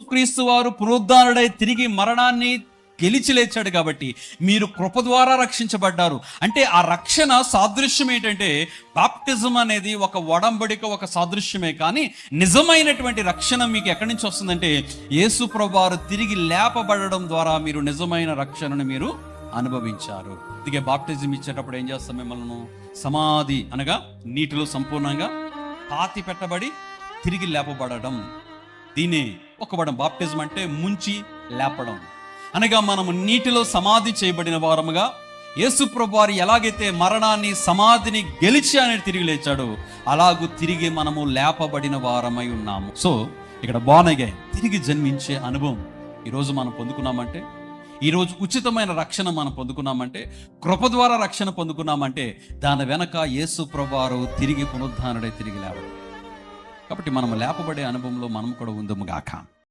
క్రీస్తు వారు పునరుద్ధానుడై తిరిగి మరణాన్ని గెలిచి లేచాడు కాబట్టి మీరు కృప ద్వారా రక్షించబడ్డారు. అంటే ఆ రక్షణ సాదృశ్యం ఏంటంటే, బాప్టిజం అనేది ఒక ఒడంబడిక, ఒక సాదృశ్యమే. కానీ నిజమైనటువంటి రక్షణ మీకు ఎక్కడి నుంచి వస్తుందంటే, యేసు ప్రభువారు తిరిగి లేపబడడం ద్వారా మీరు నిజమైన రక్షణను మీరు అనుభవించారు. అందుకే బాప్టిజం ఇచ్చేటప్పుడు ఏం చేస్తాం? మిమ్మల్ని సమాధి అనగా నీటిలో సంపూర్ణంగా పాతి పెట్టబడి తిరిగి లేపబడడం, దీనే ఒకబడం. బాప్టిజం అంటే ముంచి లేపడం అనగా మనము నీటిలో సమాధి చేయబడిన వారముగా, యేసు ప్రభువారు ఎలాగైతే మరణాన్ని సమాధిని గెలిచి ఆయన తిరిగి లేచాడో, అలాగూ తిరిగి మనము లేపబడిన వారమై ఉన్నాము. సో ఇక్కడ బోర్న్ అగైన్, తిరిగి జన్మించే అనుభవం ఈరోజు మనం పొందుకున్నామంటే, ఈరోజు ఉచితమైన రక్షణ మనం పొందుకున్నామంటే, కృప ద్వారా రక్షణ పొందుకున్నామంటే, దాని వెనక యేసు ప్రభువారు తిరిగి పునరుద్ధానుడై తిరిగి లేవడం. కాబట్టి మనం లేపబడే అనుభవంలో మనం కూడా ఉందము గాక.